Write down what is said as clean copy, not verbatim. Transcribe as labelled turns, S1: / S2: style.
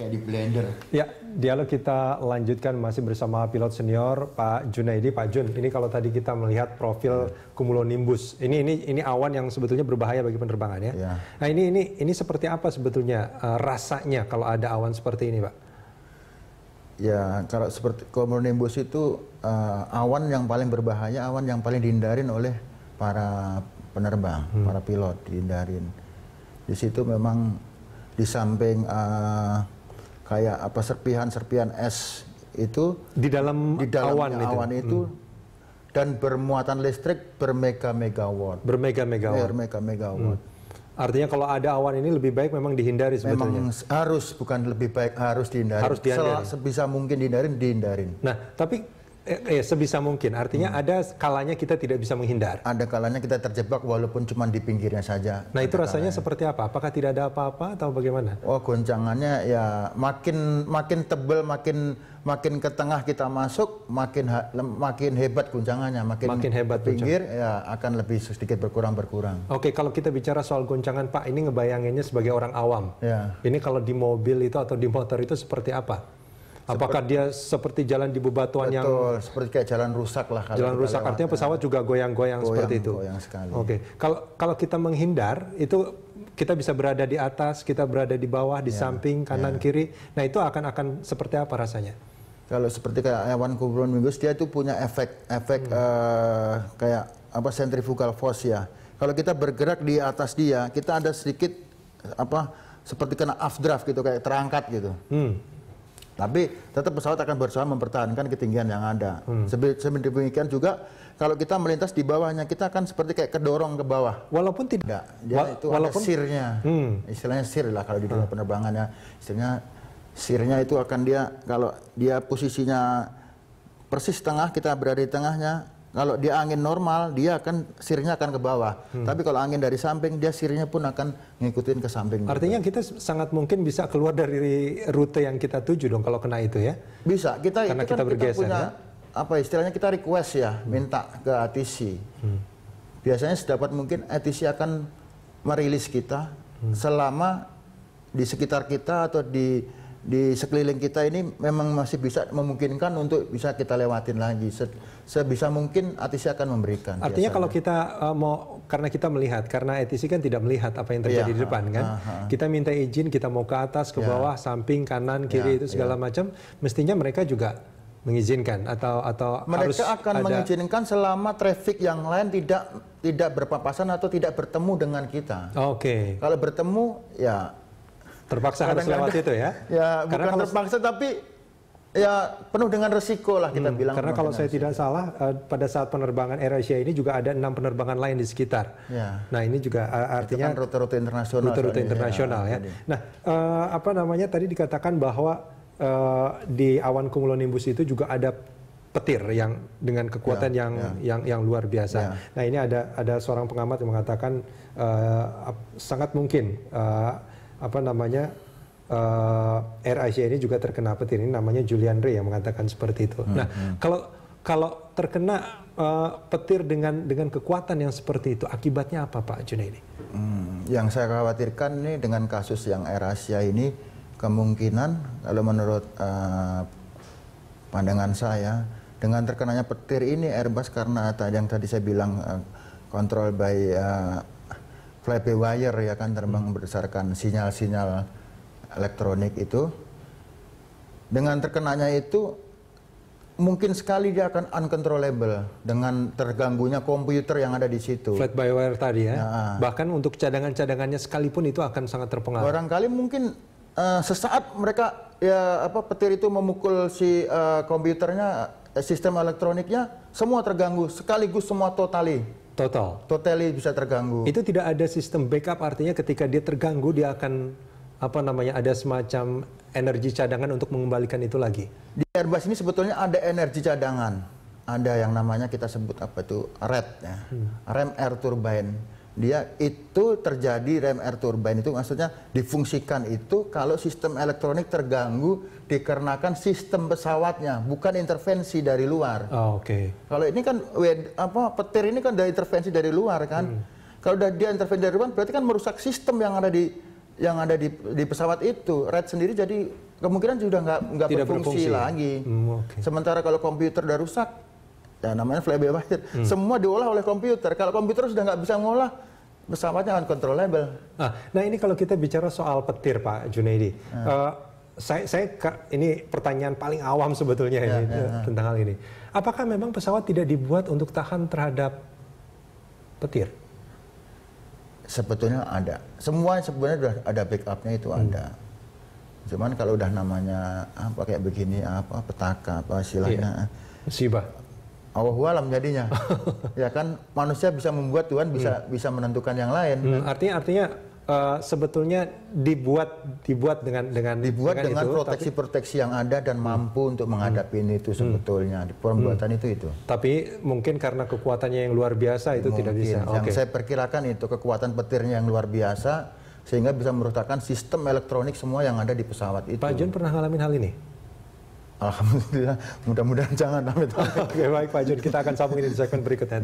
S1: kayak di blender.
S2: Ya, dialog kita lanjutkan masih bersama pilot senior Pak Junaidi. Pak Jun, ini kalau tadi kita melihat profil cumulonimbus, ini awan yang sebetulnya berbahaya bagi penerbangan ya.
S1: Ya.
S2: Nah ini seperti apa sebetulnya rasanya kalau ada awan seperti ini, Pak?
S1: Ya, kalau seperti cumulonimbus itu awan yang paling berbahaya, awan yang paling dihindarin oleh para penerbang, para pilot dihindarin. Di situ memang di samping kayak apa serpihan es itu
S2: di dalam awan
S1: itu dan bermuatan listrik bermega-megawatt. Bermega-megawatt.
S2: Artinya kalau ada awan ini lebih baik memang dihindari sebetulnya.
S1: Memang harus, bukan lebih baik, harus dihindari.
S2: Harus dihindari.
S1: Sebisa mungkin dihindarin.
S2: Nah, tapi sebisa mungkin, artinya ada kalanya kita tidak bisa menghindar.
S1: Ada kalanya kita terjebak walaupun cuma di pinggirnya saja.
S2: Nah itu rasanya seperti apa? Apakah tidak ada apa-apa atau bagaimana?
S1: Oh, goncangannya ya makin tebal, makin ke tengah kita masuk, makin hebat goncangannya, makin hebat pinggir ya akan lebih sedikit berkurang.
S2: Oke, kalau kita bicara soal goncangan, Pak, ini ngebayanginnya sebagai orang awam.
S1: Ya.
S2: Ini kalau di mobil itu atau di motor itu seperti apa? Apakah dia seperti jalan di bebatuan yang...
S1: Betul, seperti kayak jalan rusak lah.
S2: Jalan rusak, artinya pesawat juga goyang-goyang seperti itu?
S1: Goyang sekali.
S2: Oke, kalau kita menghindar, itu kita bisa berada di atas, kita berada di bawah, di samping, kanan, kiri. Nah itu akan seperti apa rasanya?
S1: Kalau seperti kayak awan cumulonimbus, dia itu punya efek kayak apa centrifugal force ya. Kalau kita bergerak di atas dia, kita ada sedikit seperti kena updraft gitu, kayak terangkat gitu. Tapi tetap pesawat akan berusaha mempertahankan ketinggian yang ada. Demikian juga kalau kita melintas di bawahnya, kita akan seperti kayak kedorong ke bawah.
S2: Walaupun tidak.
S1: Itu ada sirnya. Istilahnya sir lah kalau di dunia penerbangannya. Istilahnya sirnya itu akan dia, kalau dia posisinya persis tengah, kita berada di tengahnya. Kalau dia angin normal, sirnya akan ke bawah. Tapi kalau angin dari samping, dia sirnya pun akan ngikutin ke samping.
S2: Artinya kita sangat mungkin bisa keluar dari rute yang kita tuju dong kalau kena itu ya?
S1: Bisa.
S2: Karena kita bergeser,
S1: punya, istilahnya kita request ya, minta ke ATC. Biasanya sedapat mungkin ATC akan merilis kita selama di sekitar kita atau di sekeliling kita ini memang masih bisa memungkinkan untuk bisa kita lewatin lagi. Sebisa mungkin ATC akan memberikan.
S2: Artinya
S1: biasanya.
S2: Kalau kita karena kita melihat, karena ATC kan tidak melihat apa yang terjadi di depan kan. Kita minta izin, kita mau ke atas, ke bawah, samping, kanan, kiri itu segala macam, mestinya mereka juga mengizinkan atau
S1: mereka akan mengizinkan selama traffic yang lain tidak berpapasan atau tidak bertemu dengan kita.
S2: Oke.
S1: Kalau bertemu ya
S2: terpaksa harus lewat itu ya?
S1: Ya, bukan terpaksa tapi ya penuh dengan resiko lah kita bilang.
S2: Karena kalau saya tidak salah, pada saat penerbangan AirAsia ini juga ada 6 penerbangan lain di sekitar.
S1: Ya.
S2: Nah ini juga artinya
S1: kan rute-rute internasional.
S2: Rute-rute internasional ya. Nah, tadi dikatakan bahwa di awan cumulonimbus itu juga ada petir yang dengan kekuatan yang luar biasa. Nah ini ada seorang pengamat yang mengatakan sangat mungkin AirAsia ini juga terkena petir. Ini namanya Julian Ray yang mengatakan seperti itu. Nah, kalau terkena petir dengan kekuatan yang seperti itu, akibatnya apa, Pak Junaidi?
S1: Yang saya khawatirkan ini dengan kasus yang AirAsia ini, kemungkinan kalau menurut pandangan saya, dengan terkenanya petir ini Airbus, karena yang tadi saya bilang control by fly-by-wire ya kan, terbang berdasarkan sinyal-sinyal elektronik itu. Dengan terkenanya itu mungkin sekali dia akan uncontrollable dengan terganggunya komputer yang ada di situ.
S2: Fly-by-wire tadi ya. Bahkan untuk cadangan-cadangannya sekalipun itu akan sangat terpengaruh.
S1: Barangkali mungkin sesaat mereka petir itu memukul si komputernya, sistem elektroniknya semua terganggu sekaligus, semua totally bisa terganggu.
S2: Itu tidak ada sistem backup, artinya ketika dia terganggu dia akan ada semacam energi cadangan untuk mengembalikan itu lagi.
S1: Di Airbus ini sebetulnya ada energi cadangan. Ada yang namanya kita sebut RAT ya. Ram Air Turbine. Dia itu terjadi rem air turbine itu maksudnya difungsikan itu kalau sistem elektronik terganggu dikarenakan sistem pesawatnya, bukan intervensi dari luar. Kalau ini kan petir ini kan dari intervensi dari luar kan. Kalau dia intervensi dari luar berarti kan merusak sistem yang ada di pesawat itu. RAT sendiri jadi kemungkinan sudah nggak berfungsi lagi. Sementara kalau komputer udah rusak, ya namanya flyby wire, semua diolah oleh komputer. Kalau komputer sudah nggak bisa ngolah, pesawatnya uncontrollable.
S2: Nah ini kalau kita bicara soal petir, Pak Junaidi, ini pertanyaan paling awam sebetulnya tentang hal ini. Apakah memang pesawat tidak dibuat untuk tahan terhadap petir?
S1: Sebetulnya ada. Semua sebenarnya sudah ada backupnya itu ada. Cuman kalau udah namanya apa kayak begini, apa petaka, apa istilahnya,
S2: musibah.
S1: Allahualam jadinya. Ya kan manusia bisa membuat, Tuhan bisa menentukan yang lain.
S2: Artinya sebetulnya dibuat dengan
S1: proteksi-proteksi yang ada dan mampu untuk menghadapi itu sebetulnya di pembuatan itu.
S2: Tapi mungkin karena kekuatannya yang luar biasa itu tidak bisa.
S1: Yang saya perkirakan itu kekuatan petirnya yang luar biasa sehingga bisa merusakkan sistem elektronik semua yang ada di pesawat itu.
S2: Pak Jun pernah ngalamin hal ini?
S1: Alhamdulillah, mudah-mudahan jangan.
S2: Oke, baik Pak Jun, kita akan sambung ini di segmen berikutnya.